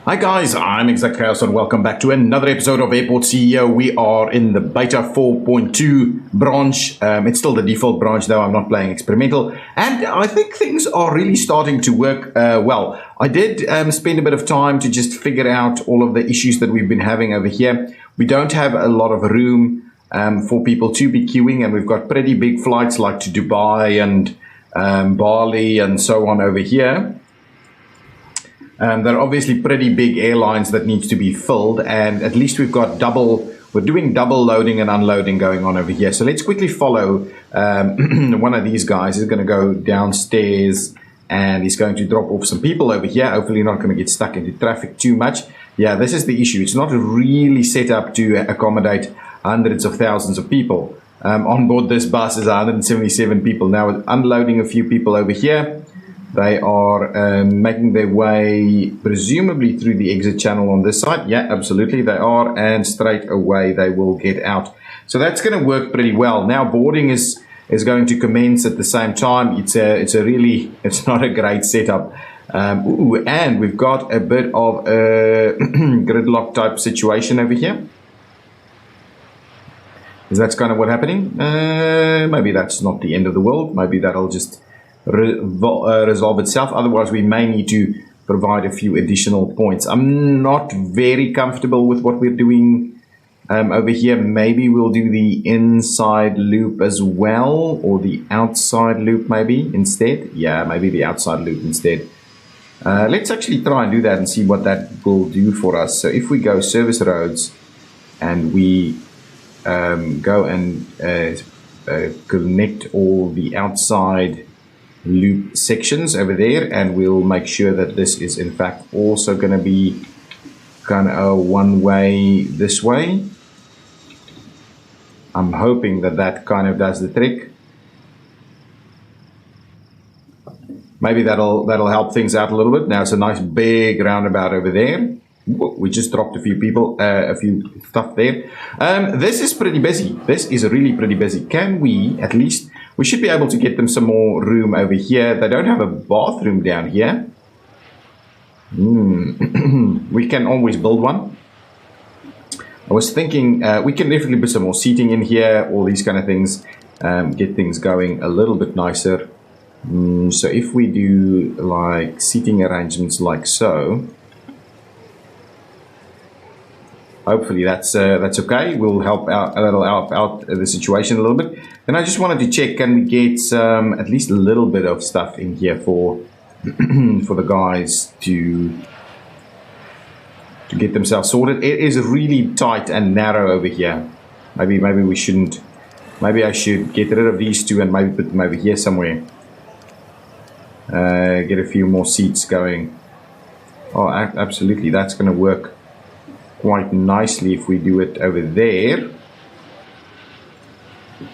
Hi guys, I'm ExactChaos and welcome back to another episode of Airport CEO. We are in the beta 4.2 branch. It's still the default branch though, I'm not playing experimental. And I think things are really starting to work well. I did spend a bit of time to just figure out all of the issues that we've been having over here. We don't have a lot of room for people to be queuing, and we've got pretty big flights like to Dubai and Bali and so on over here. There are obviously pretty big airlines that needs to be filled, and at least we're doing double loading and unloading going on over here. So let's quickly follow one of these guys. He's going to go downstairs and he's going to drop off some people over here. Hopefully not going to get stuck into traffic too much. Yeah, this is the issue. It's not really set up to accommodate hundreds of thousands of people. On board this bus is 177 people. Now with unloading a few people over here, they are making their way presumably through the exit channel on this side. Yeah, absolutely they are, and straight away they will get out. So that's going to work pretty well. Now boarding is going to commence at the same time. It's not a great setup. And we've got a bit of a gridlock type situation over here. That's kind of what's happening. Maybe that's not the end of the world. Maybe that'll just resolve itself. Otherwise we may need to provide a few additional points. I'm not very comfortable with what we're doing over here. Maybe we'll do the inside loop as well, or the outside loop maybe instead. Yeah, maybe the outside loop instead. Let's actually try and do that and see what that will do for us. So if we go service roads and we go and connect all the outside loop sections over there, and we'll make sure that this is in fact also going to be kind of a one way this way. I'm hoping that that kind of does the trick. Maybe that'll help things out a little bit. Now it's a nice big roundabout over there. We just dropped a few people, a few stuff there. This is pretty busy. This is really pretty busy. Can we at least, we should be able to get them some more room over here. They don't have a bathroom down here. We can always build one. I was thinking we can definitely put some more seating in here, all these kind of things, get things going a little bit nicer. So if we do like seating arrangements like so, hopefully that's okay. We'll help out, that'll help out the situation a little bit. Then I just wanted to check, can we get at least a little bit of stuff in here for for the guys to get themselves sorted. It is really tight and narrow over here. Maybe we shouldn't. Maybe I should get rid of these two and maybe put them over here somewhere. Get a few more seats going. Oh, absolutely, that's going to work quite nicely if we do it over there.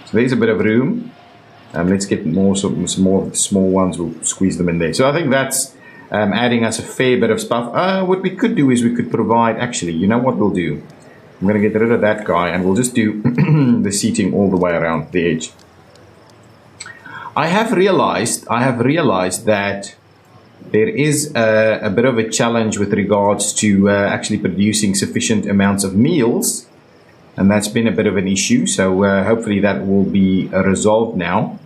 So there's a bit of room. Let's get some more small ones. We'll squeeze them in there. So I think that's adding us a fair bit of stuff. What we could do is we could provide, actually, you know what we'll do? I'm going to get rid of that guy and we'll just do the seating all the way around the edge. I have realized that there is a bit of a challenge with regards to actually producing sufficient amounts of meals, and that's been a bit of an issue. So hopefully that will be resolved now.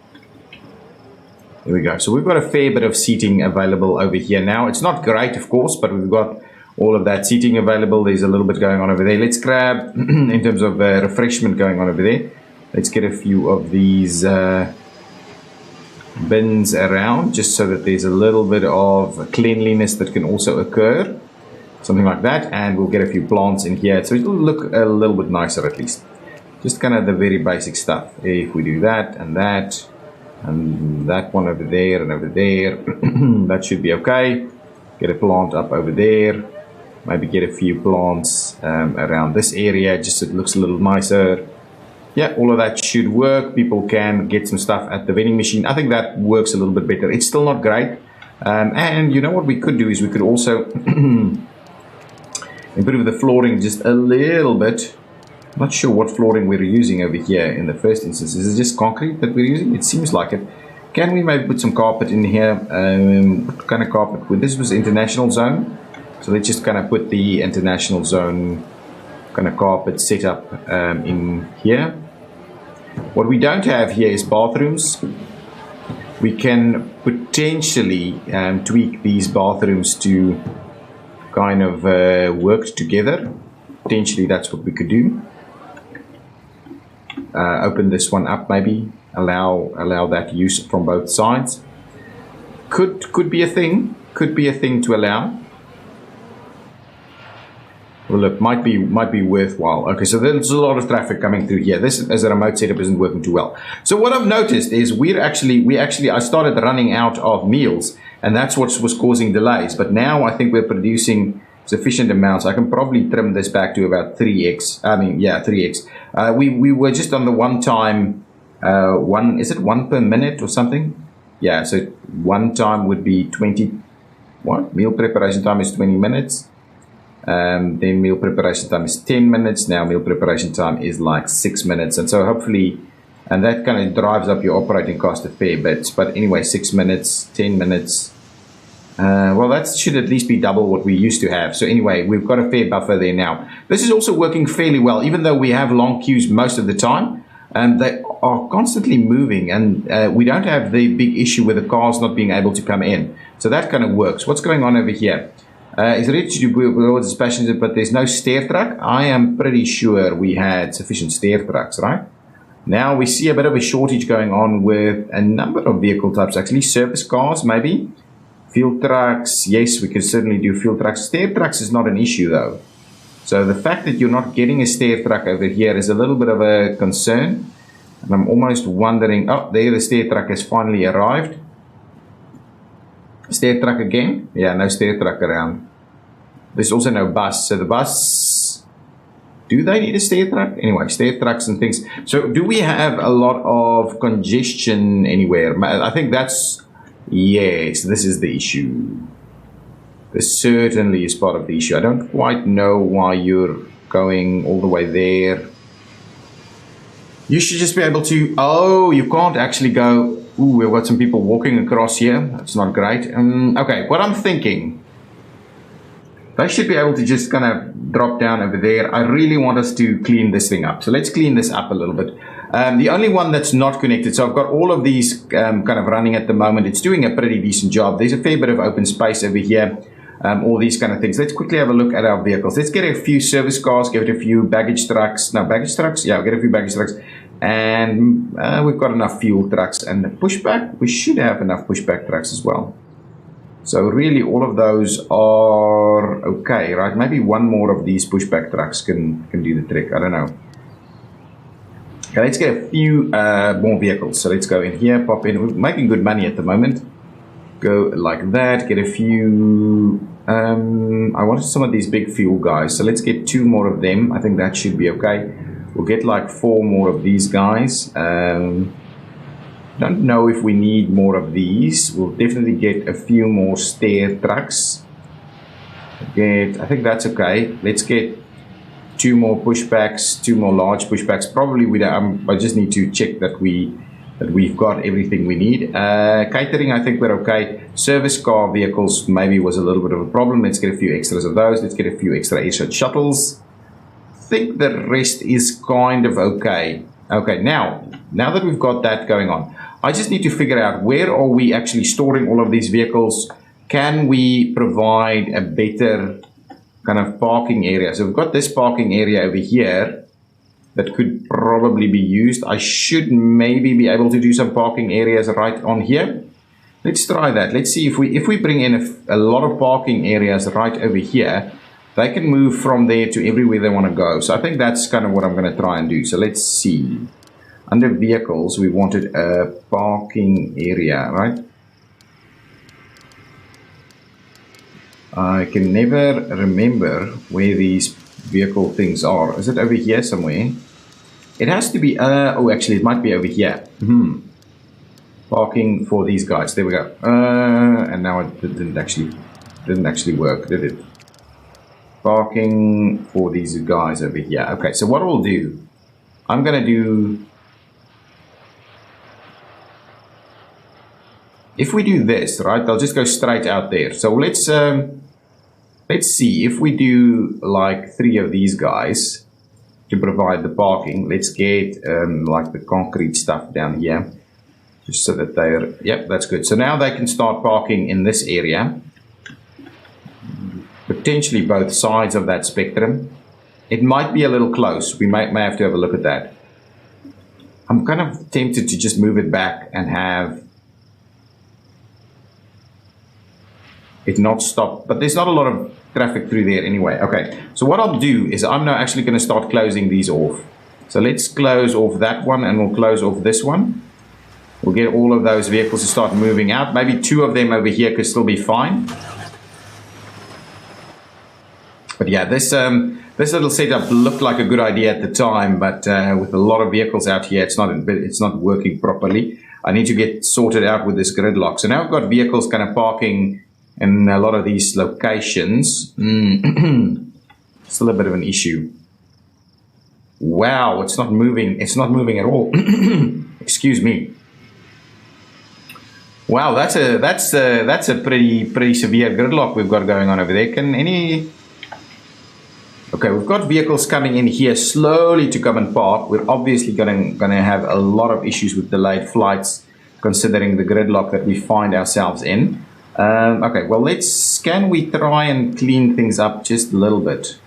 There we go. So we've got a fair bit of seating available over here now. It's not great, of course, but we've got all of that seating available. There's a little bit going on over there. Let's grab, in terms of refreshment going on over there, let's get a few of these bins around, just so that there's a little bit of cleanliness that can also occur, something like that. And we'll get a few plants in here, so it'll look a little bit nicer, at least just kind of the very basic stuff. If we do that and that one over there and over there, that should be okay. Get a plant up over there, maybe get a few plants around this area, just so it looks a little nicer. Yeah, all of that should work. People can get some stuff at the vending machine. I think that works a little bit better. It's still not great. And you know what we could do is we could also improve the flooring just a little bit. I'm not sure what flooring we're using over here in the first instance. Is it just concrete that we're using? It seems like it. Can we maybe put some carpet in here? What kind of carpet? Well, this was international zone. So let's just kind of put the international zone kind of carpet set up in here. What we don't have here is bathrooms. We can potentially tweak these bathrooms to kind of work together. Potentially that's what we could do. Open this one up, maybe allow that use from both sides. Could be a thing. Could be a thing to allow. Well, it might be worthwhile. Okay, so there's a lot of traffic coming through here. This as a remote setup isn't working too well. So what I've noticed is I started running out of meals, and that's what was causing delays. But now I think we're producing sufficient amounts. I can probably trim this back to about 3x. 3x. We were just on the one time, is it 1 per minute or something? Yeah, so one time would be 20, meal preparation time is 20 minutes. Then meal preparation time is 10 minutes. Now meal preparation time is like 6 minutes. And so hopefully, and that kind of drives up your operating cost a fair bit. But anyway, 6 minutes, 10 minutes. Well, that should at least be double what we used to have. So anyway, we've got a fair buffer there now. This is also working fairly well, even though we have long queues most of the time. They are constantly moving, and we don't have the big issue with the cars not being able to come in. So that kind of works. What's going on over here? It's ready to do its passenger, but there's no stair truck. I am pretty sure we had sufficient stair trucks, right? Now we see a bit of a shortage going on with a number of vehicle types, actually. Service cars, maybe. Fuel trucks, yes, we can certainly do fuel trucks. Stair trucks is not an issue, though. So the fact that you're not getting a stair truck over here is a little bit of a concern. And I'm almost wondering, oh, there the stair truck has finally arrived. Stair truck again? Yeah, no stair truck around. There's also no bus. So the bus, do they need a stair truck? Anyway, stair trucks and things. So do we have a lot of congestion anywhere? I think that's, yes, this is the issue. This certainly is part of the issue. I don't quite know why you're going all the way there. You should just be able to, oh, you can't actually go, ooh, we've got some people walking across here. That's not great. Okay, what I'm thinking, they should be able to just kind of drop down over there. I really want us to clean this thing up. So let's clean this up a little bit. The only one that's not connected, so I've got all of these kind of running at the moment. It's doing a pretty decent job. There's a fair bit of open space over here. All these kind of things. Let's quickly have a look at our vehicles. Let's get a few service cars, give it a few baggage trucks. No, baggage trucks? Yeah, we'll get a few baggage trucks. And we've got enough fuel trucks. And the pushback, we should have enough pushback trucks as well. So really all of those are okay, right? Maybe one more of these pushback trucks can do the trick. I don't know. Okay, let's get a few more vehicles. So let's go in here, pop in. We're making good money at the moment. Go like that, get a few, I wanted some of these big fuel guys, so let's get 2 more of them. I think that should be okay. We'll get like 4 more of these guys. Don't know if we need more of these. We'll definitely get a few more stair trucks. I think that's okay. Let's get 2 more pushbacks, 2 more large pushbacks. Probably we don't, I just need to check that we've got everything we need. Catering, I think we're okay. Service car vehicles maybe was a little bit of a problem. Let's get a few extras of those. Let's get a few extra Airside shuttles. I think the rest is kind of okay. Okay, now that we've got that going on, I just need to figure out where are we actually storing all of these vehicles. Can we provide a better kind of parking area? So we've got this parking area over here that could probably be used. I should maybe be able to do some parking areas right on here. Let's try that. Let's see if we bring in a lot of parking areas right over here, they can move from there to everywhere they want to go. So I think that's kind of what I'm going to try and do. So let's see. Under vehicles, we wanted a parking area, right? I can never remember where these vehicle things are. Is it over here somewhere? It has to be, oh, actually, it might be over here. Parking for these guys. There we go. And now it didn't actually work, did it? Parking for these guys over here. Okay, so what we'll do, I'm going to do, if we do this, right, they'll just go straight out there. So let's let's see if we do like 3 of these guys to provide the parking. Let's get like the concrete stuff down here, just so that they're, yep, that's good. So now they can start parking in this area, potentially both sides of that spectrum. It might be a little close. We may have to have a look at that. I'm kind of tempted to just move it back and have it not stop, but there's not a lot of traffic through there anyway. Okay, so what I'll do is I'm now actually going to start closing these off. So let's close off that one, and we'll close off this one. We'll get all of those vehicles to start moving out. Maybe 2 of them over here could still be fine. But yeah, this little setup looked like a good idea at the time, but with a lot of vehicles out here, it's not working properly. I need to get sorted out with this gridlock. So now I've got vehicles kind of parking in a lot of these locations. Still a bit of an issue. Wow, it's not moving. It's not moving at all. Excuse me. Wow, that's a pretty severe gridlock we've got going on over there. Okay, we've got vehicles coming in here slowly to come and park. We're obviously going to have a lot of issues with delayed flights, considering the gridlock that we find ourselves in. Okay, well, can we try and clean things up just a little bit?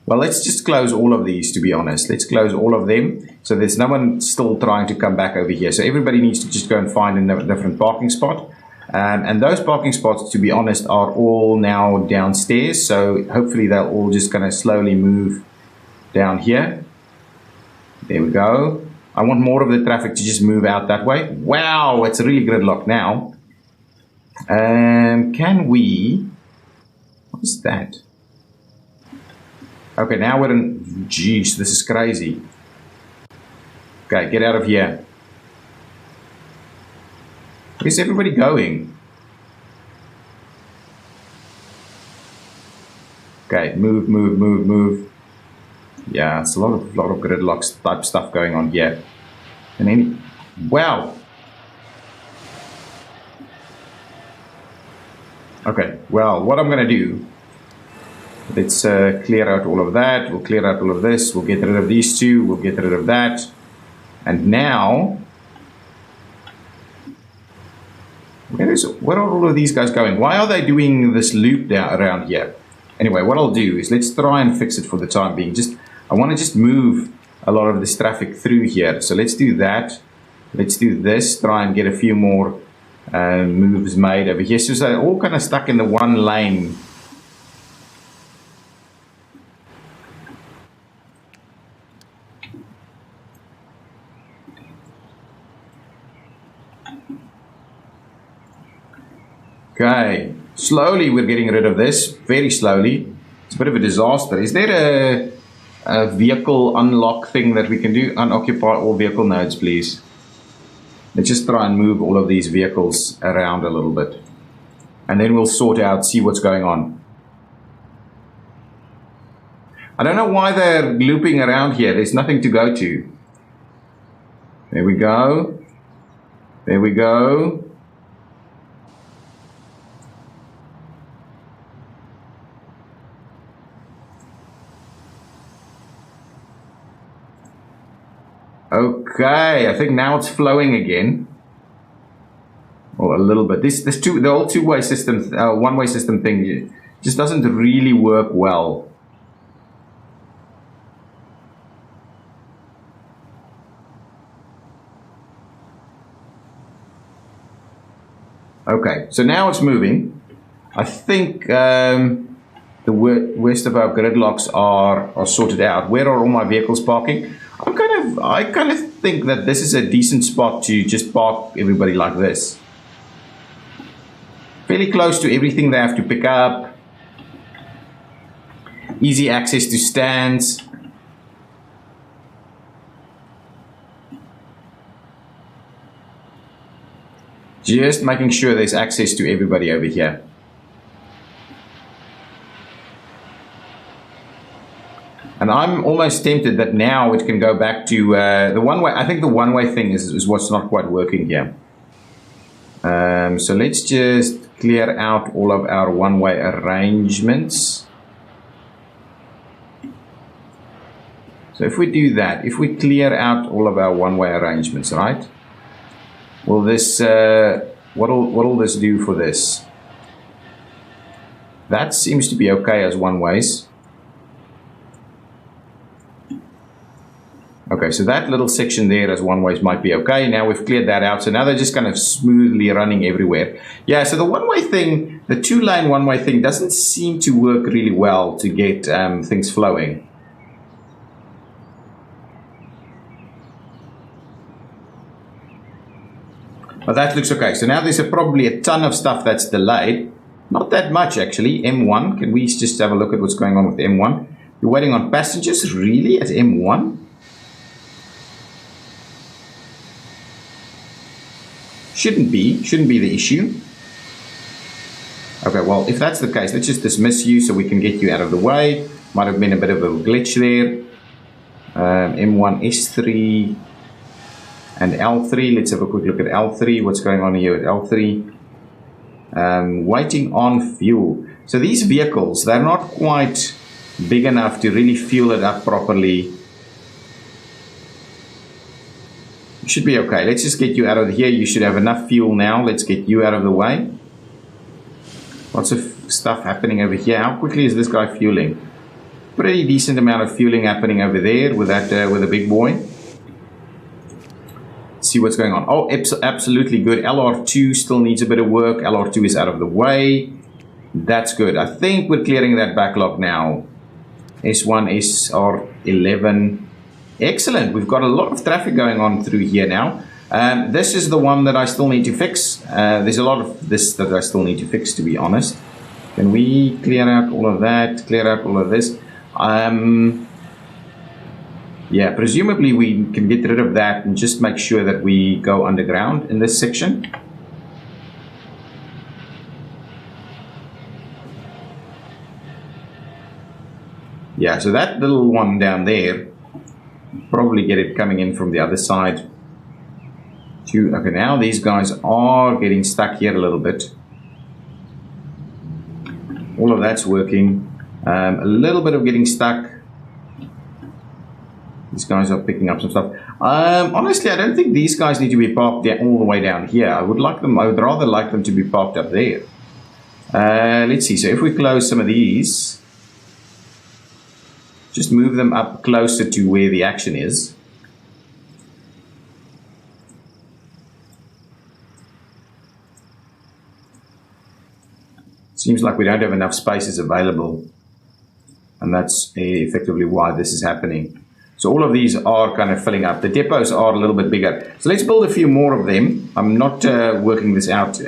Well, let's just close all of these, to be honest. Let's close all of them, so there's no one still trying to come back over here. So everybody needs to just go and find a different parking spot. And those parking spots, to be honest, are all now downstairs. So hopefully they'll all just kind of slowly move down here. There we go. I want more of the traffic to just move out that way. Wow, it's really gridlocked now. Can we... What's that? Okay, now we're in... Jeez, this is crazy. Okay, get out of here. Where's everybody going? Okay, move. Yeah, it's a lot of gridlock type stuff going on here. Wow. Okay, well, what I'm going to do, let's clear out all of that. We'll clear out all of this. We'll get rid of these 2. We'll get rid of that. And now, where are all of these guys going? Why are they doing this loop down around here? Anyway, what I'll do is let's try and fix it for the time being. I want to just move a lot of this traffic through here. So let's do that. Let's do this. Try and get a few more moves made over here. So they're all kind of stuck in the one lane. Okay, slowly we're getting rid of this, very slowly. It's a bit of a disaster. Is there a vehicle unlock thing that we can do? Unoccupy all vehicle nodes, please. Let's just try and move all of these vehicles around a little bit. And then we'll sort out, see what's going on. I don't know why they're looping around here. There's nothing to go to. There we go. There we go. Okay, I think now it's flowing again. Or a little bit. The old two-way system, one-way system thing just doesn't really work well. Okay, so now it's moving. I think the rest of our gridlocks are sorted out. Where are all my vehicles parking? I kind of think that this is a decent spot to just park everybody like this. Fairly close to everything they have to pick up. Easy access to stands. Just making sure there's access to everybody over here. And I'm almost tempted that now it can go back to the one-way. I think the one-way thing is what's not quite working here. So let's just clear out all of our one-way arrangements. So if we do that, if we clear out all of our one-way arrangements, right? Will this, what'll this do for this? That seems to be okay as one-ways. Okay, so that little section there as one-ways might be okay. Now we've cleared that out. So now they're just kind of smoothly running everywhere. Yeah, so the one-way thing, the two-lane one-way thing doesn't seem to work really well to get things flowing. But that looks okay. So now there's probably a ton of stuff that's delayed. Not that much, actually. M1, can we just have a look at what's going on with M1? You're waiting on passengers, really, at M1? Shouldn't be the issue. Okay, well, if that's the case, let's just dismiss you so we can get you out of the way. Might have been a bit of a glitch there. M1, S3, and L3. Let's have a quick look at L3. What's going on here at L3? Waiting on fuel. So these vehicles, they're not quite big enough to really fuel it up properly. You should be okay. Let's just get you out of here. You should have enough fuel now. Let's get you out of the way. Lots of stuff happening over here. How quickly is this guy fueling? Pretty decent amount of fueling happening over there with that with the big boy. Let's see what's going on. Oh, absolutely good. LR2 still needs a bit of work. LR2 is out of the way. That's good. I think we're clearing that backlog now. S1, SR11. Excellent. We've got a lot of traffic going on through here now. This is the one that I still need to fix. There's a lot of this that I still need to fix, to be honest. Can we clear out all of that? Clear out all of this? Yeah, presumably we can get rid of that and just make sure that we go underground in this section. Yeah, so that little one down there, probably get it coming in from the other side. Okay, now these guys are getting stuck here a little bit. All of that's working. A little bit of getting stuck. These guys are picking up some stuff. Honestly, I don't think these guys need to be parked all the way down here. I would rather like them to be parked up there. Let's see. So if we close some of these, just move them up closer to where the action is. Seems like we don't have enough spaces available, and that's effectively why this is happening. So all of these are kind of filling up. The depots are a little bit bigger. So let's build a few more of them. I'm not working this out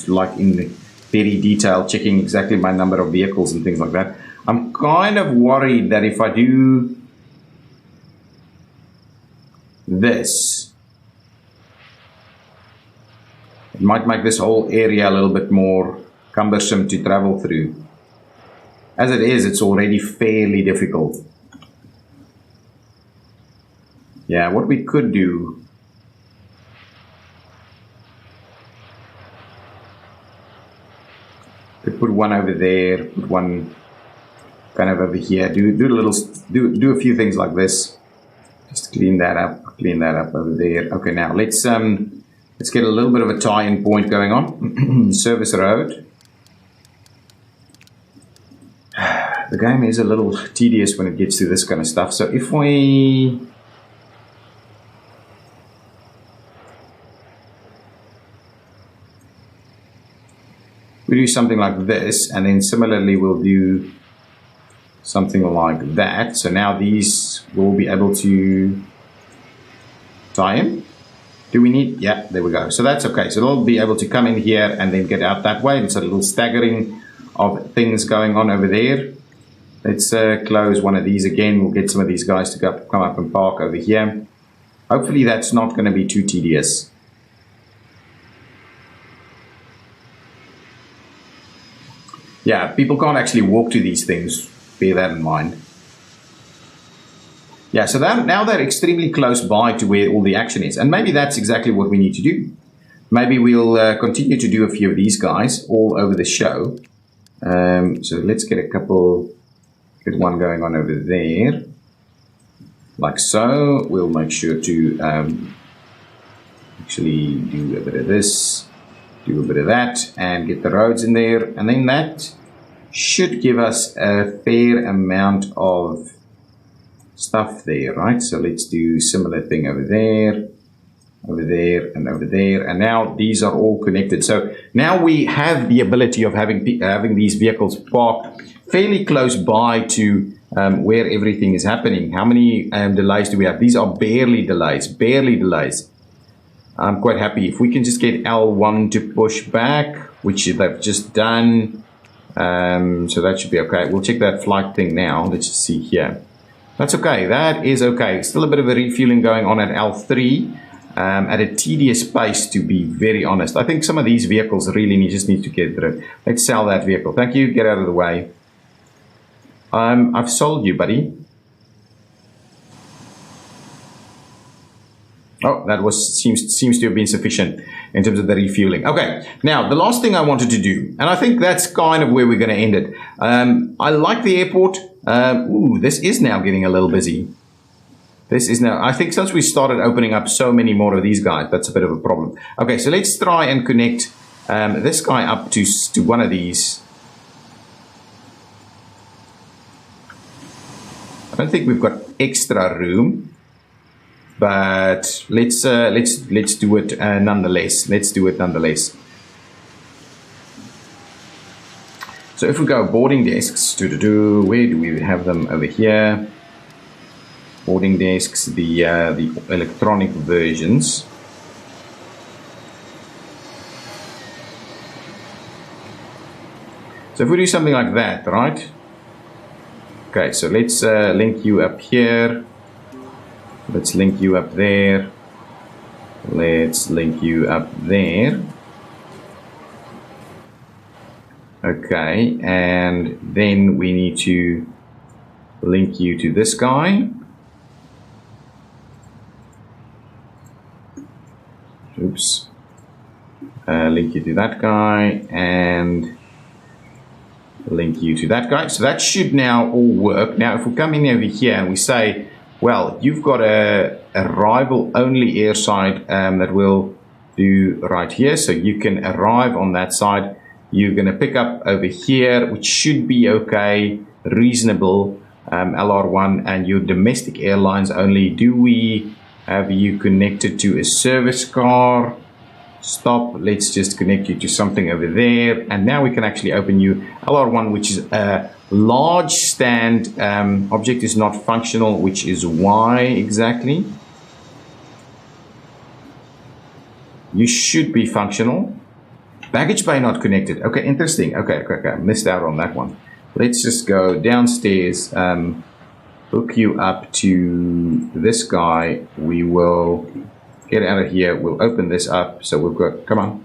like in very detail, checking exactly my number of vehicles and things like that. I'm kind of worried that if I do this, it might make this whole area a little bit more cumbersome to travel through. As it is, it's already fairly difficult. Yeah, what we could do, could put one over there, put one kind of over here. Do a few things like this. Just clean that up over there. Okay, now let's get a little bit of a tie-in point going on. Service road. The game is a little tedious when it gets to this kind of stuff. So if we do something like this, and then similarly we'll do something like that. So now these will be able to tie in. Do we need? Yeah, there we go. So that's okay. So they'll be able to come in here and then get out that way. It's a little staggering of things going on over there. Let's close one of these again. We'll get some of these guys to come up and park over here. Hopefully that's not going to be too tedious. Yeah, people can't actually walk to these things. Bear that in mind. Yeah, so now they're extremely close by to where all the action is. And maybe that's exactly what we need to do. maybe we'll continue to do a few of these guys all over the show. So let's get one going on over there, like so. We'll make sure to actually do a bit of this, do a bit of that, and get the roads in there, and then that should give us a fair amount of stuff there, right? So let's do similar thing over there, and over there, and now these are all connected. So now we have the ability of having these vehicles parked fairly close by to where everything is happening. How many delays do we have? These are barely delays. I'm quite happy if we can just get L1 to push back, which they've just done. So that should be okay. We'll check that flight thing now. Let's just see here. That's okay. That is okay. Still a bit of a refueling going on at L3 at a tedious pace, to be very honest. I think some of these vehicles really just need to get rid. Let's sell that vehicle. Thank you. Get out of the way. I've sold you, buddy. Oh, that seems to have been sufficient in terms of the refueling. Okay, now the last thing I wanted to do, and I think that's kind of where we're going to end it. I like the airport. This is now getting a little busy. I think since we started opening up so many more of these guys, that's a bit of a problem. Okay, so let's try and connect this guy up to one of these. I don't think we've got extra room, but let's do it nonetheless. Let's do it nonetheless. So if we go boarding desks, where do we have them? Over here. Boarding desks, the electronic versions. So if we do something like that, right? Okay, so let's link you up here. Let's link you up there. Let's link you up there. Okay, and then we need to link you to this guy. Oops. Link you to that guy and link you to that guy. So that should now all work. Now, if we come in over here and we say, well, you've got a arrival only airside that will do right here. So you can arrive on that side. You're going to pick up over here, which should be okay, reasonable, LR1, and your domestic airlines only. Do we have you connected to a service car? Stop. Let's just connect you to something over there. And now we can actually open you LR1, which is a large stand. Object is not functional, which is why exactly? You should be functional. Baggage bay not connected. Okay, interesting. Okay. Missed out on that one. Let's just go downstairs, hook you up to this guy. We will get out of here. We'll open this up. So we've got, come on.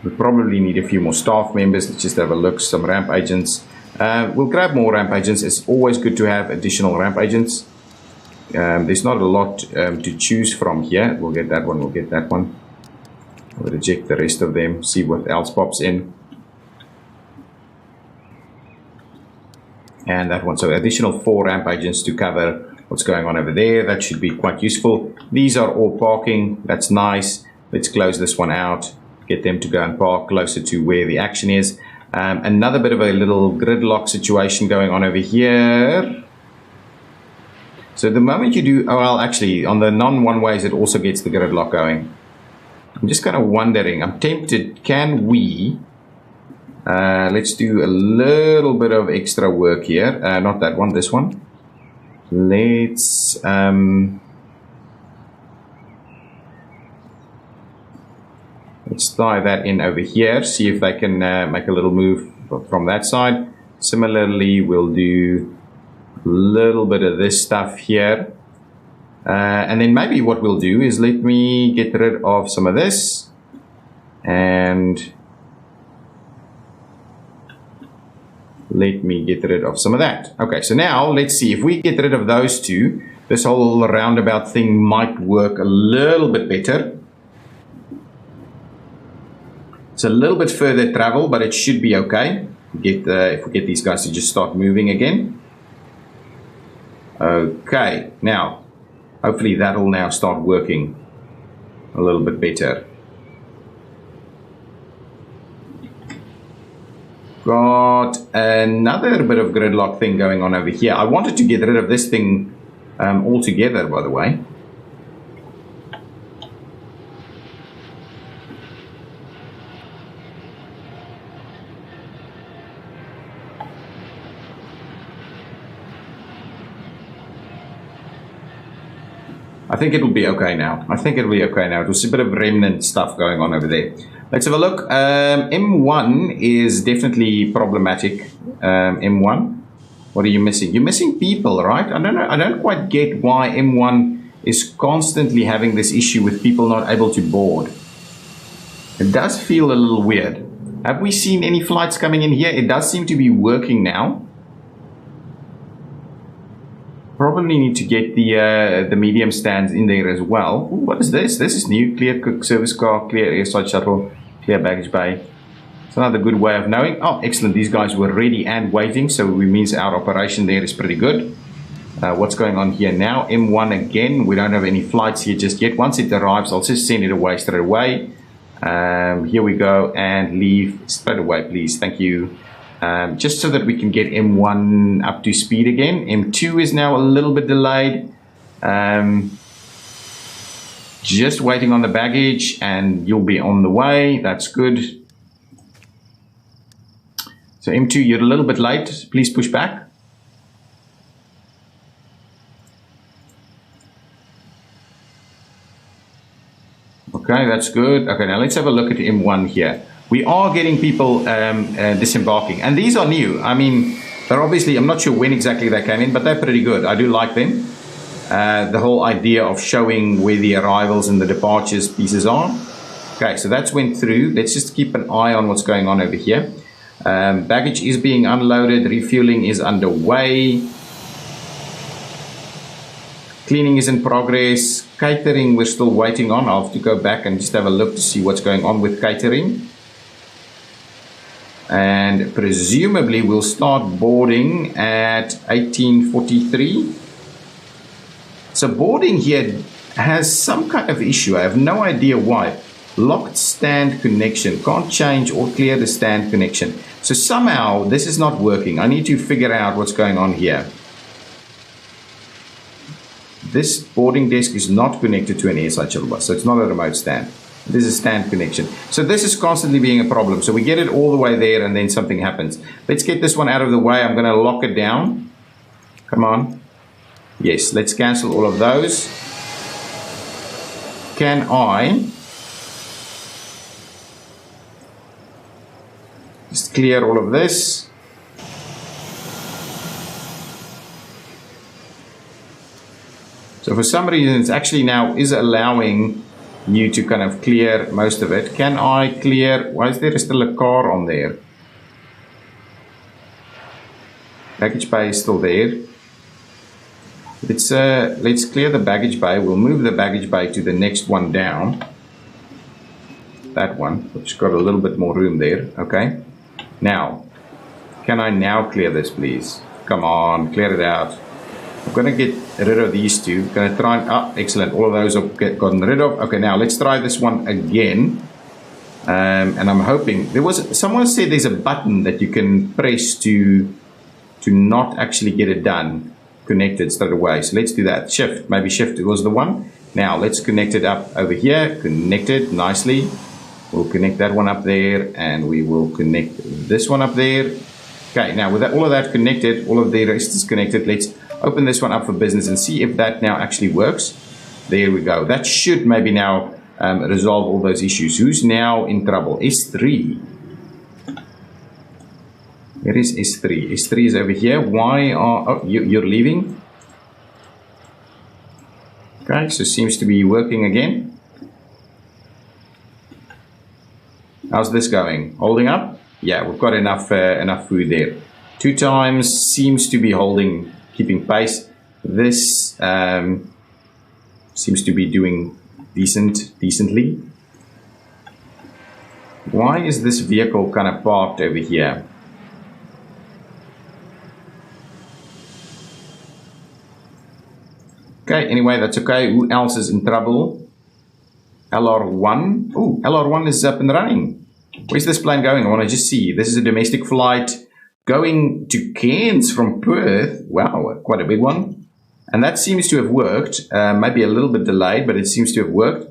We probably need a few more staff members. Let's just have a look. Some ramp agents. We'll grab more ramp agents. It's always good to have additional ramp agents. There's not a lot to choose from here. We'll get that one. We'll get that one. We'll reject the rest of them. See what else pops in. And that one. So additional 4 ramp agents to cover what's going on over there. That should be quite useful. These are all parking. That's nice. Let's close this one out. Get them to go and park closer to where the action is. Another bit of a little gridlock situation going on over here. So the moment you do, oh, well, actually, on the non-one-ways, it also gets the gridlock going. I'm just kind of wondering, I'm tempted, can we, let's do a little bit of extra work here. Not that one, this one. Let's, let's tie that in over here, see if they can make a little move from that side. Similarly, we'll do a little bit of this stuff here. And then maybe what we'll do is let me get rid of some of this. And let me get rid of some of that. Okay, so now let's see if we get rid of those two. This whole roundabout thing might work a little bit better. It's a little bit further travel, but it should be okay. If we get these guys to just start moving again. Okay, now, hopefully that'll now start working a little bit better. Got another bit of gridlock thing going on over here. I wanted to get rid of this thing altogether, by the way. I think it'll be okay now. It was a bit of remnant stuff going on over there. Let's have a look. M1 is definitely problematic. M1. What are you missing? You're missing people, right? I don't know. I don't quite get why M1 is constantly having this issue with people not able to board. It does feel a little weird. Have we seen any flights coming in here? It does seem to be working now. Probably need to get the medium stands in there as well. Ooh, what is this? This is new. Clear cook service car, clear airside shuttle, clear baggage bay. It's another good way of knowing. Oh, excellent. These guys were ready and waiting, so it means our operation there is pretty good. What's going on here now? M1 again. We don't have any flights here just yet. Once it arrives, I'll just send it away straight away. Here we go, and leave straight away, please. Thank you. Just so that we can get M1 up to speed again. M2 is now a little bit delayed. Just waiting on the baggage, and you'll be on the way. That's good. So M2, you're a little bit late. Please push back. Okay, that's good. Okay, now let's have a look at M1 here. We are getting people disembarking, and these are new. I mean, they're obviously, I'm not sure when exactly they came in, but they're pretty good. I do like them. The whole idea of showing where the arrivals and the departures pieces are. Okay, so that's went through. Let's just keep an eye on what's going on over here. Baggage is being unloaded. Refueling is underway. Cleaning is in progress. Catering, we're still waiting on. I'll have to go back and just have a look to see what's going on with catering. And presumably we'll start boarding at 1843. So boarding here has some kind of issue. I have no idea why. Locked stand connection. Can't change or clear the stand connection. So somehow this is not working. I need to figure out what's going on here. This boarding desk is not connected to an airside shuttle bus, so it's not a remote stand. This is a stand connection. So this is constantly being a problem. So we get it all the way there and then something happens. Let's get this one out of the way. I'm going to lock it down. Come on. Yes, let's cancel all of those. Can I just clear all of this? So for some reason, it's actually now is allowing you to kind of clear most of it. Can I clear? Why is there still a car on there? Baggage bay is still there. Let's clear the baggage bay. We'll move the baggage bay to the next one down. That one, which got a little bit more room there. Okay. Now, can I now clear this, please? Come on, clear it out. I'm going to get rid of these two. Going to try and, excellent. All of those are gotten rid of. Okay, now let's try this one again. And I'm hoping someone said there's a button that you can press to not actually get it done, connected straight away. So let's do that. Shift, maybe shift was the one. Now let's connect it up over here. Connect it nicely. We'll connect that one up there, and we will connect this one up there. Okay, now with that, all of that connected, all of the rest is connected. Let's open this one up for business and see if that now actually works. There we go. That should maybe now resolve all those issues. Who's now in trouble? S3. Where is S3? S3 is over here. Why are you're leaving? Okay, so seems to be working again. How's this going? Holding up? Yeah, we've got enough food there. 2 times seems to be holding, keeping pace. This seems to be doing decently. Why is this vehicle kind of parked over here? Okay, anyway, that's okay. Who else is in trouble? LR1. Oh, LR1 is up and running. Where's this plane going? I want to just see. This is a domestic flight going to Cairns from Perth. Wow, quite a big one. And that seems to have worked. Maybe a little bit delayed, but it seems to have worked.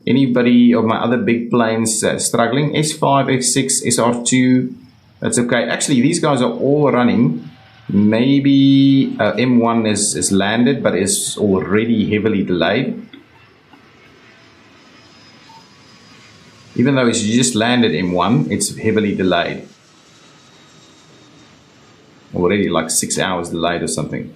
Anybody of my other big planes struggling? S5, F6, SR2. That's okay. Actually, these guys are all running. Maybe M1 is landed, but is already heavily delayed. Even though it's just landed M1, it's heavily delayed. Already like 6 hours delayed or something.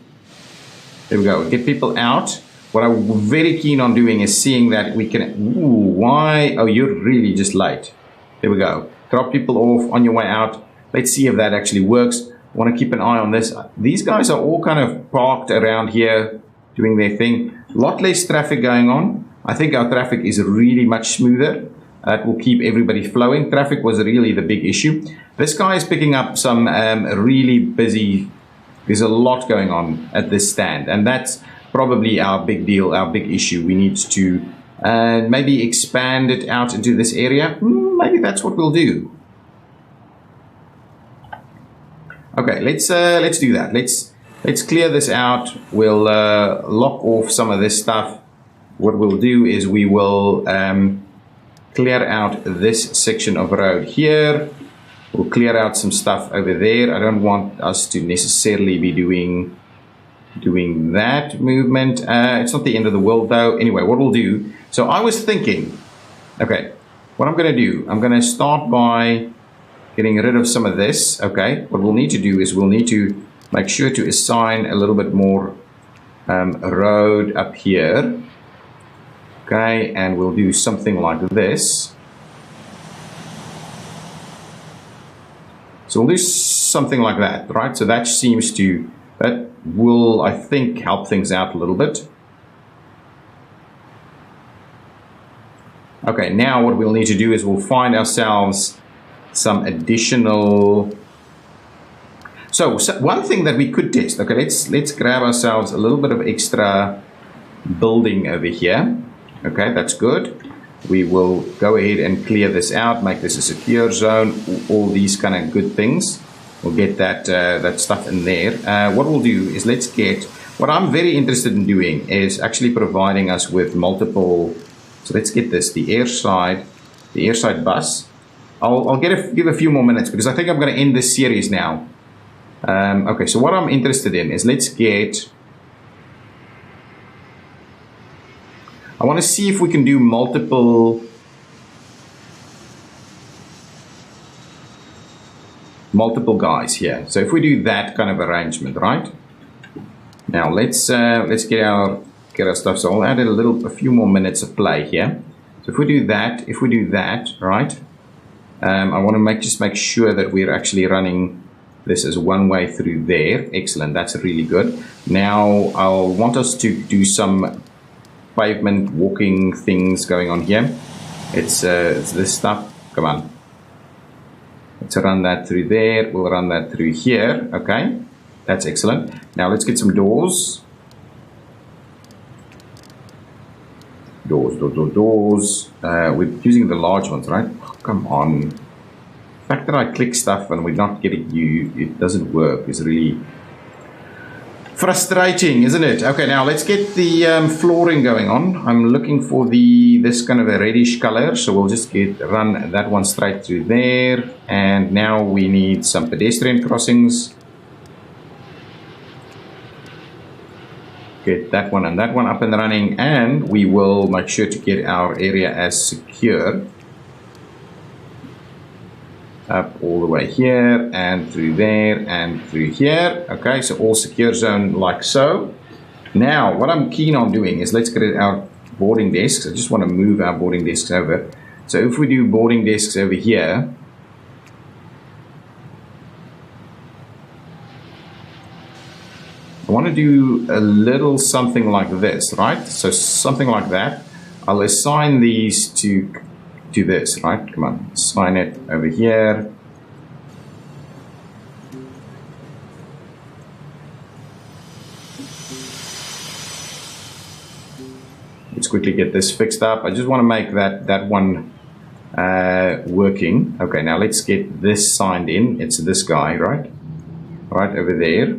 There we go. Get people out. What I'm very keen on doing is seeing that we can... Ooh, why? Oh, you're really just late. There we go. Drop people off on your way out. Let's see if that actually works. I want to keep an eye on this. These guys are all kind of parked around here doing their thing. A lot less traffic going on. I think our traffic is really much smoother. That will keep everybody flowing. Traffic was really the big issue. This guy is picking up some really busy... There's a lot going on at this stand. And that's probably our big deal, our big issue. We need to maybe expand it out into this area. Maybe that's what we'll do. Okay, let's do that. Let's clear this out. We'll lock off some of this stuff. What we'll do is we will clear out this section of road here. We'll clear out some stuff over there. I don't want us to necessarily be doing that movement. It's not the end of the world though. Anyway, what we'll do. So I was thinking, okay, what I'm going to do, I'm going to start by getting rid of some of this. Okay, what we'll need to do is we'll need to make sure to assign a little bit more road up here. Okay, and we'll do something like this. So we'll do something like that, right? So that seems to, that will, I think, help things out a little bit. Okay, now what we'll need to do is we'll find ourselves some additional... So one thing that we could test, okay, let's grab ourselves a little bit of extra building over here. Okay, that's good. We will go ahead and clear this out, make this a secure zone, all these kind of good things. We'll get that stuff in there. What we'll do is let's get, what I'm very interested in doing is actually providing us with multiple, so let's get this, the Airside bus. I'll give a few more minutes because I think I'm going to end this series now. Okay, so what I'm interested in is let's get, I want to see if we can do multiple guys here. So if we do that kind of arrangement, right? Now let's get our stuff. So I'll add a few more minutes of play here. So if we do that, right? I want to just make sure that we're actually running this as one way through there. Excellent, that's really good. Now I'll want us to do some pavement walking things going on here. It's this stuff. Come on. Let's run that through there. We'll run that through here. Okay, that's excellent. Now let's get some doors. Doors. We're using the large ones, right? Oh, come on. The fact that I click stuff and we're not getting it doesn't work is really frustrating, isn't it? Okay, now let's get the flooring going on. I'm looking for this kind of a reddish color, so we'll just run that one straight through there. And now we need some pedestrian crossings. Get that one and that one up and running, and we will make sure to get our area as secure. Up all the way here and through there and through here. Okay, so all secure zone like so. Now what I'm keen on doing is let's get our boarding desks. I just want to move our boarding desks over. So if we do boarding desks over here, I want to do a little something like this, right? So something like that. I'll assign these to to this, right? Come on, assign it over here. Let's quickly get this fixed up. I just want to make that one working. Okay, now let's get this signed in. It's this guy, right? Right over there.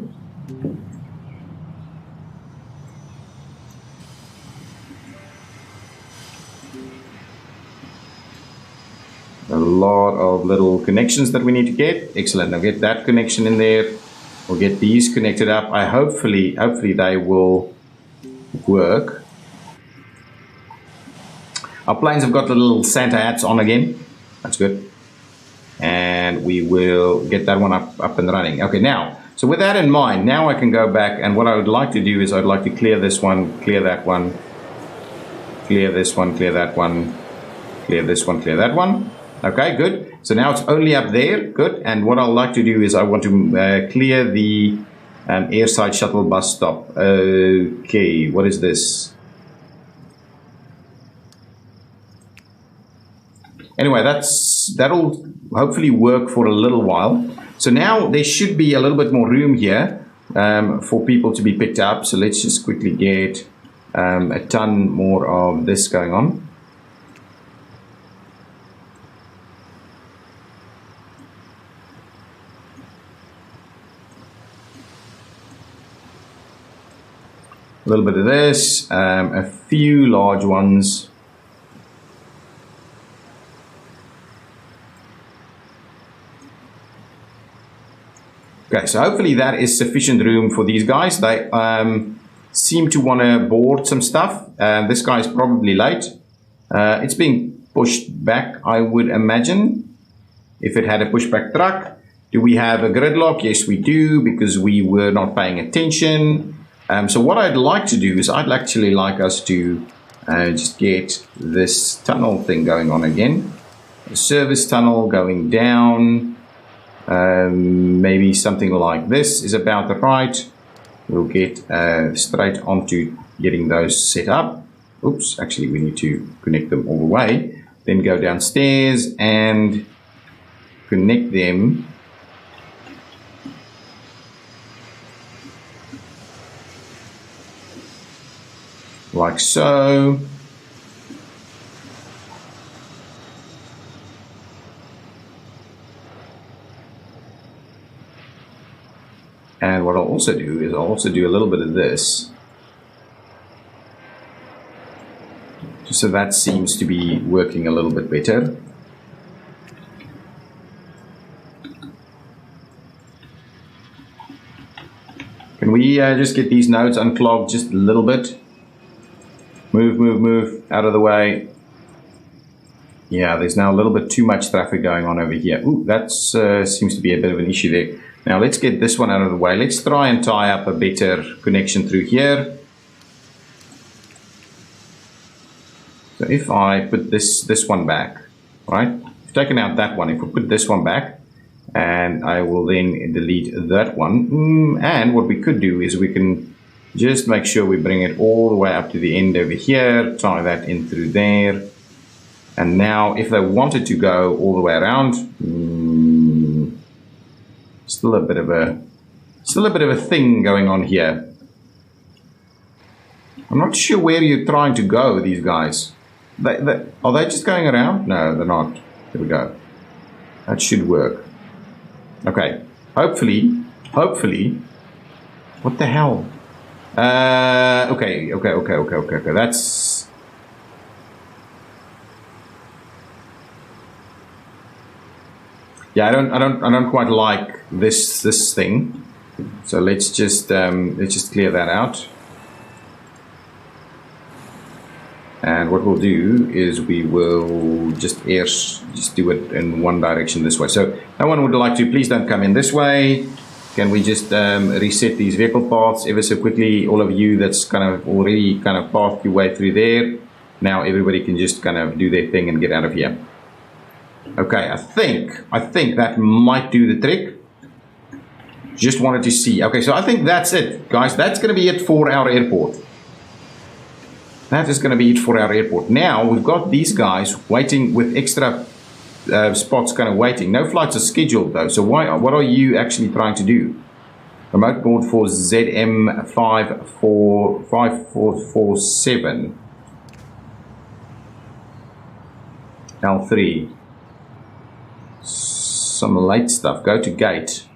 A lot of little connections that we need to get. Excellent. Now get that connection in there. We'll get these connected up. Hopefully they will work. Our planes have got the little Santa hats on again. That's good. And we will get that one up and running. Okay, now, so with that in mind, now I can go back, and what I would like to do is I'd like to clear this one, clear that one, clear this one, clear that one, clear this one, clear that one. Okay, good. So now it's only up there. Good. And what I'd like to do is I want to clear the Airside shuttle bus stop. Okay, what is this? Anyway, that'll hopefully work for a little while. So now there should be a little bit more room here for people to be picked up. So let's just quickly get a ton more of this going on. A little bit of this, a few large ones. Okay, so hopefully that is sufficient room for these guys. They seem to want to board some stuff. This guy is probably late. It's being pushed back, I would imagine, if it had a pushback truck. Do we have a gridlock? Yes, we do, because we were not paying attention. So what I'd like to do is I'd actually like us to just get this tunnel thing going on again. A service tunnel going down. Maybe something like this is about the right. We'll get straight onto getting those set up. Oops, actually we need to connect them all the way. Then go downstairs and connect them. Like so. And what I'll also do is I'll also do a little bit of this. Just so that seems to be working a little bit better. Can we just get these nodes unclogged just a little bit? Move, move, move, out of the way. Yeah, there's now a little bit too much traffic going on over here. Ooh, that seems to be a bit of an issue there. Now let's get this one out of the way. Let's try and tie up a better connection through here. So if I put this one back, right? I've taken out that one. If we put this one back, and I will then delete that one. And what we could do is we can just make sure we bring it all the way up to the end over here, tie that in through there. And now if they wanted to go all the way around, still a bit of a thing going on here. I'm not sure where you're trying to go, these guys. Are they just going around? No, they're not. There we go. That should work. Okay. Hopefully. What the hell? Okay. That's... Yeah, I don't quite like this thing. So let's just clear that out. And what we'll do is we will just do it in one direction this way. So no one would like to, please don't come in this way. Can we just reset these vehicle paths ever so quickly? All of you that's kind of already kind of pathed your way through there. Now everybody can just kind of do their thing and get out of here. Okay, I think that might do the trick. Just wanted to see. Okay, so I think that's it, guys. That's going to be it for our airport. That is going to be it for our airport. Now we've got these guys waiting with extra spots kind of waiting. No flights are scheduled though. So what are you actually trying to do? Remote board for ZM5447 L3. Some late stuff. Go to gate.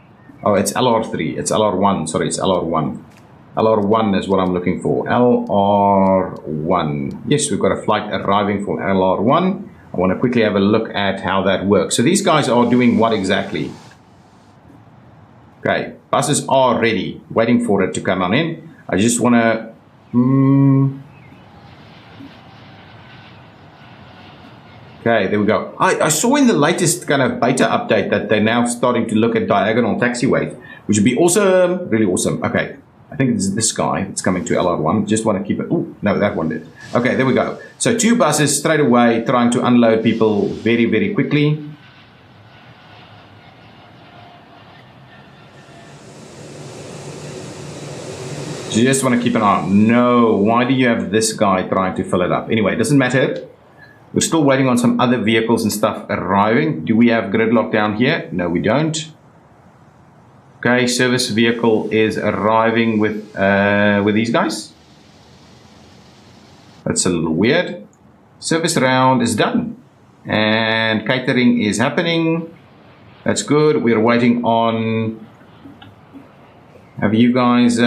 Oh, it's LR3. It's LR1. Sorry, it's LR1. LR1 is what I'm looking for. LR1. Yes, we've got a flight arriving for LR1. I want to quickly have a look at how that works. So these guys are doing what exactly? Okay, buses are ready, waiting for it to come on in. I just want to... Okay, there we go. I saw in the latest kind of beta update that they're now starting to look at diagonal taxiways, which would be awesome, really awesome. Okay, I think it's this guy that's coming to LR1. Just want to keep it. Oh, no, that one did. Okay, there we go. So 2 buses straight away trying to unload people very, very quickly. Just want to keep an eye on. No, why do you have this guy trying to fill it up? Anyway, it doesn't matter. We're still waiting on some other vehicles and stuff arriving. Do we have gridlock down here? No, we don't. Okay, service vehicle is arriving with these guys. That's a little weird. Service round is done. And catering is happening. That's good. We're waiting on... Have you guys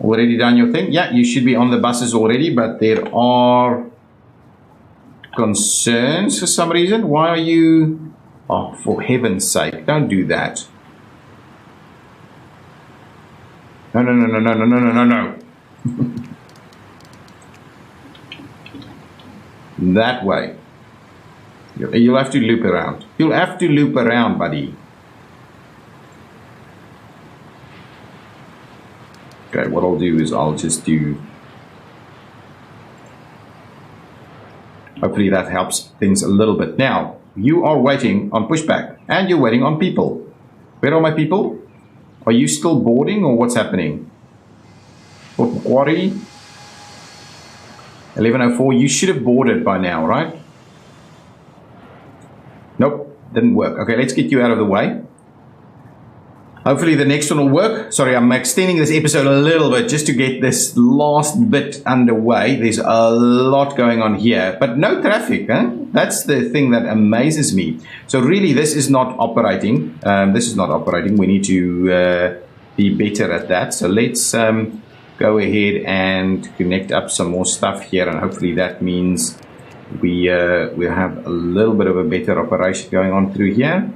already done your thing? Yeah, you should be on the buses already, but there are concerns for some reason. Why are you... Oh, for heaven's sake, don't do that. No, no, no, no, no, no, no, no, no, no. That way. You'll have to loop around. You'll have to loop around, buddy. Okay, what I'll do is I'll just do... Hopefully that helps things a little bit. Now, you are waiting on pushback and you're waiting on people. Where are my people? Are you still boarding or what's happening? Port Macquarie, 1104. You should have boarded by now, right? Nope, didn't work. Okay, let's get you out of the way. Hopefully the next one will work. Sorry, I'm extending this episode a little bit just to get this last bit underway. There's a lot going on here, but no traffic. Huh? That's the thing that amazes me. So really, this is not operating. We need to be better at that. So let's go ahead and connect up some more stuff here, and hopefully that means we have a little bit of a better operation going on through here.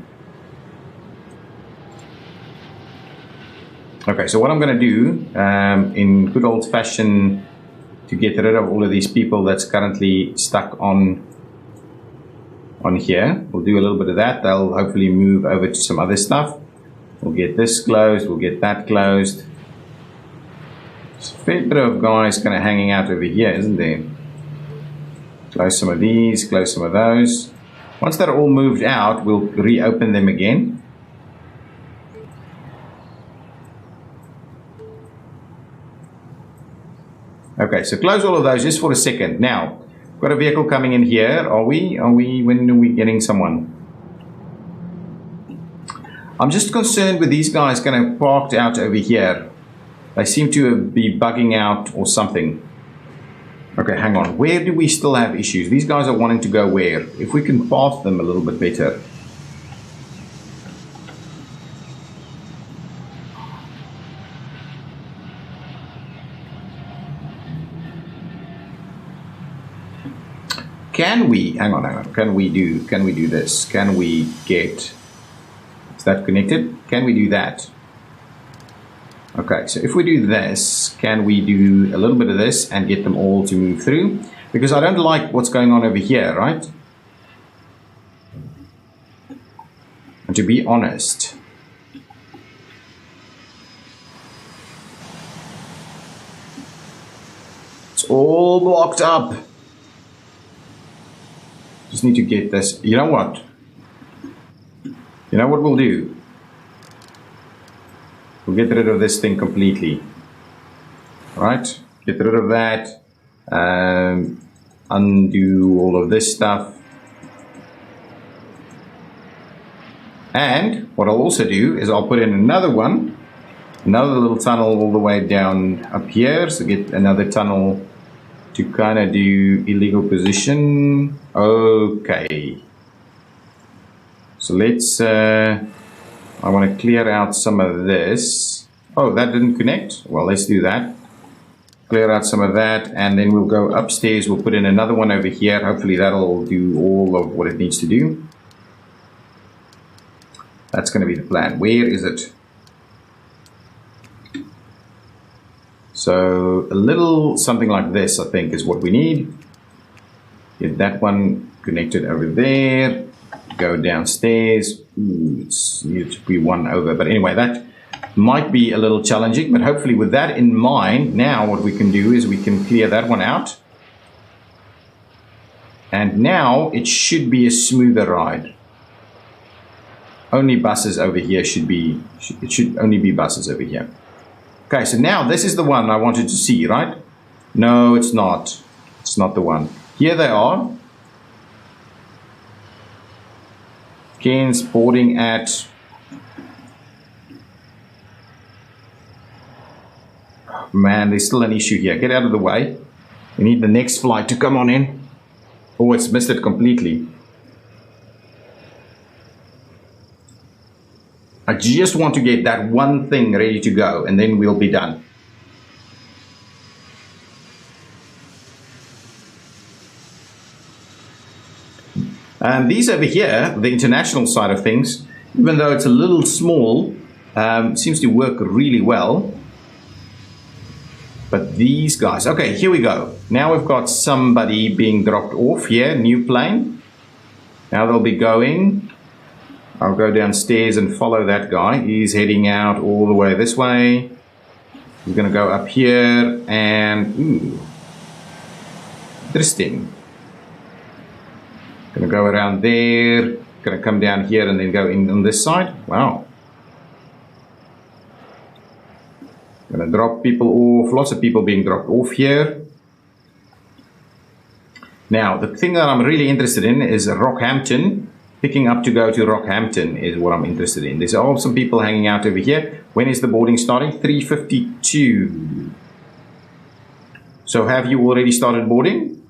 Okay, so what I'm going to do in good old fashion to get rid of all of these people that's currently stuck on here, we'll do a little bit of that. They'll hopefully move over to some other stuff. We'll get this closed, we'll get that closed. There's a fair bit of guys kind of hanging out over here, isn't there? Close some of these, close some of those. Once they're all moved out, we'll reopen them again. Okay, so close all of those just for a second. Now, we've got a vehicle coming in here. When are we getting someone? I'm just concerned with these guys kind of parked out over here. They seem to be bugging out or something. Okay, hang on. Where do we still have issues? These guys are wanting to go where? If we can path them a little bit better. Can we, hang on, can we do this? Can we get, is that connected? Can we do that? Okay, so if we do this, can we do a little bit of this and get them all to move through? Because I don't like what's going on over here, right? And to be honest, it's all blocked up. Just need to get this. You know what? You know what we'll do? We'll get rid of this thing completely. Right? Get rid of that. Undo all of this stuff. And what I'll also do is I'll put in another one, another little tunnel all the way down up here. So get another tunnel to kind of do illegal position. Okay. So let's, I want to clear out some of this. Oh, that didn't connect. Well, let's do that. Clear out some of that, and then we'll go upstairs. We'll put in another one over here. Hopefully that'll do all of what it needs to do. That's going to be the plan. Where is it? So a little something like this, I think, is what we need. Get that one connected over there. Go downstairs. It's needed to be one over. But anyway, that might be a little challenging. But hopefully with that in mind, now what we can do is we can clear that one out. And now it should be a smoother ride. Only buses over here it should only be buses over here. Okay, so now this is the one I wanted to see, right? No, it's not. It's not the one. Here they are. Ken's boarding at... Oh, man, there's still an issue here. Get out of the way. We need the next flight to come on in. Oh, it's missed it completely. I just want to get that one thing ready to go, and then we'll be done. And these over here, the international side of things, even though it's a little small, seems to work really well. But these guys, okay, here we go. Now we've got somebody being dropped off here, new plane. Now they'll be going. I'll go downstairs and follow that guy. He's heading out all the way this way. We're going to go up here and... Ooh, interesting. Going to go around there. Going to come down here and then go in on this side. Wow. Going to drop people off. Lots of people being dropped off here. Now, the thing that I'm really interested in is Rockhampton. Picking up to go to Rockhampton is what I'm interested in. There's all some people hanging out over here. When is the boarding starting? 3:52. So have you already started boarding?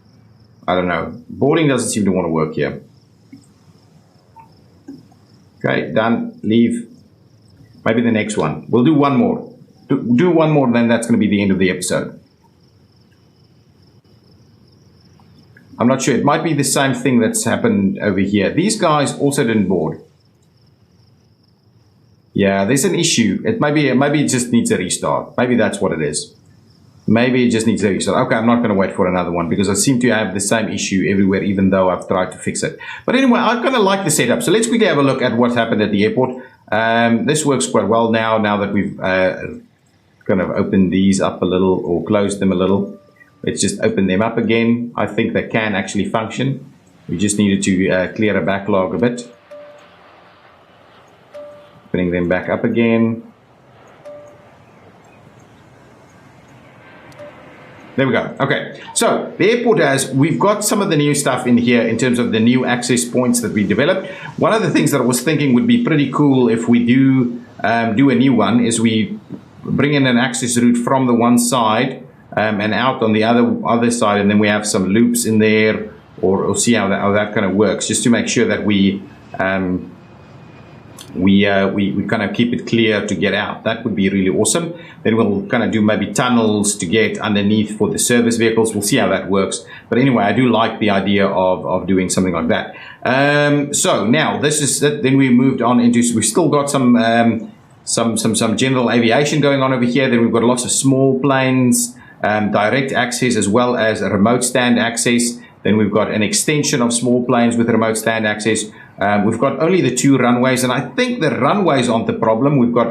I don't know. Boarding doesn't seem to want to work here. Okay, done. Leave. Maybe the next one. We'll do one more. Do one more, then that's going to be the end of the episode. I'm not sure. It might be the same thing that's happened over here. These guys also didn't board. Yeah, there's an issue. Maybe it just needs a restart. Maybe that's what it is. Maybe it just needs a restart. Okay, I'm not going to wait for another one because I seem to have the same issue everywhere, even though I've tried to fix it. But anyway, I kind of like the setup. So let's quickly have a look at what happened at the airport. This works quite well now that we've kind of opened these up a little or closed them a little. Let's just open them up again. I think they can actually function. We just needed to clear a backlog a bit. Opening them back up again. There we go. Okay, so the airport we've got some of the new stuff in here in terms of the new access points that we developed. One of the things that I was thinking would be pretty cool if we do a new one is we bring in an access route from the one side and out on the other side, and then we have some loops in there, or see how that kind of works, just to make sure that we kind of keep it clear to get out. That would be really awesome. Then we'll kind of do maybe tunnels to get underneath for the service vehicles. We'll see how that works. But anyway, I do like the idea of doing something like that. So now this is it. Then we moved on into, we've still got some general aviation going on over here. Then we've got lots of small planes, direct access as well as a remote stand access. Then we've got an extension of small planes with remote stand access. We've got only the 2 runways, and I think the runways aren't the problem. We've got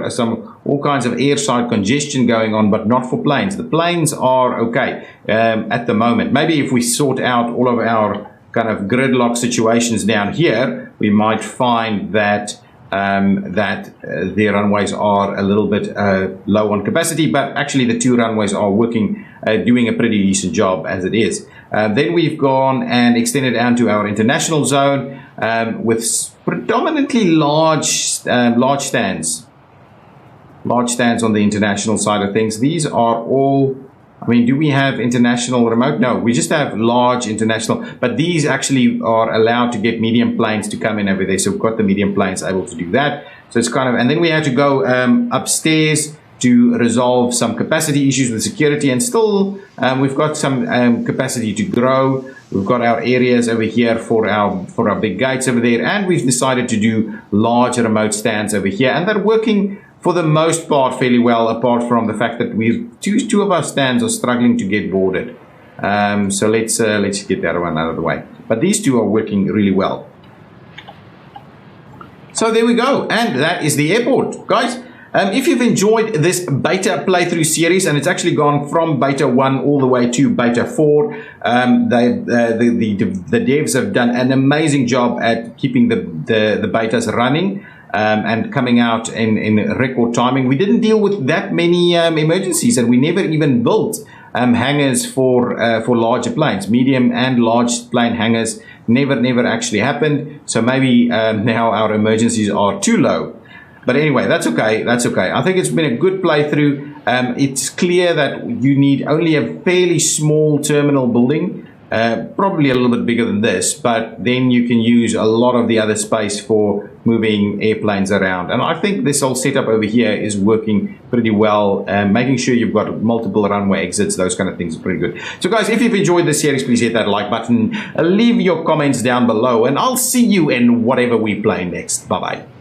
all kinds of airside congestion going on, but not for planes. The planes are okay at the moment. Maybe if we sort out all of our kind of gridlock situations down here, we might find that that their runways are a little bit low on capacity, but actually the 2 runways are working, doing a pretty decent job as it is. Then we've gone and extended out to our international zone with predominantly large stands. Large stands on the international side of things. These are all, I mean, do we have international remote? No, we just have large international, but these actually are allowed to get medium planes to come in over there. So we've got the medium planes able to do that. So it's kind of, and then we had to go upstairs to resolve some capacity issues with security, and still we've got some capacity to grow. We've got our areas over here for our big gates over there, and we've decided to do large remote stands over here, and they're working for the most part fairly well, apart from the fact that two of our stands are struggling to get boarded. So let's get that one out of the way. But these 2 are working really well. So there we go, and that is the airport, guys. If you've enjoyed this beta playthrough series, and it's actually gone from beta 1 all the way to beta 4, the devs have done an amazing job at keeping the betas running. And coming out in record timing. We didn't deal with that many emergencies, and we never even built hangars for larger planes. Medium and large plane hangars never actually happened. So maybe now our emergencies are too low. But anyway, that's okay. That's okay. I think it's been a good playthrough. It's clear that you need only a fairly small terminal building. Probably a little bit bigger than this, but then you can use a lot of the other space for moving airplanes around. And I think this whole setup over here is working pretty well, making sure you've got multiple runway exits, those kind of things are pretty good. So guys, if you've enjoyed this series, please hit that like button, leave your comments down below, and I'll see you in whatever we play next. Bye-bye.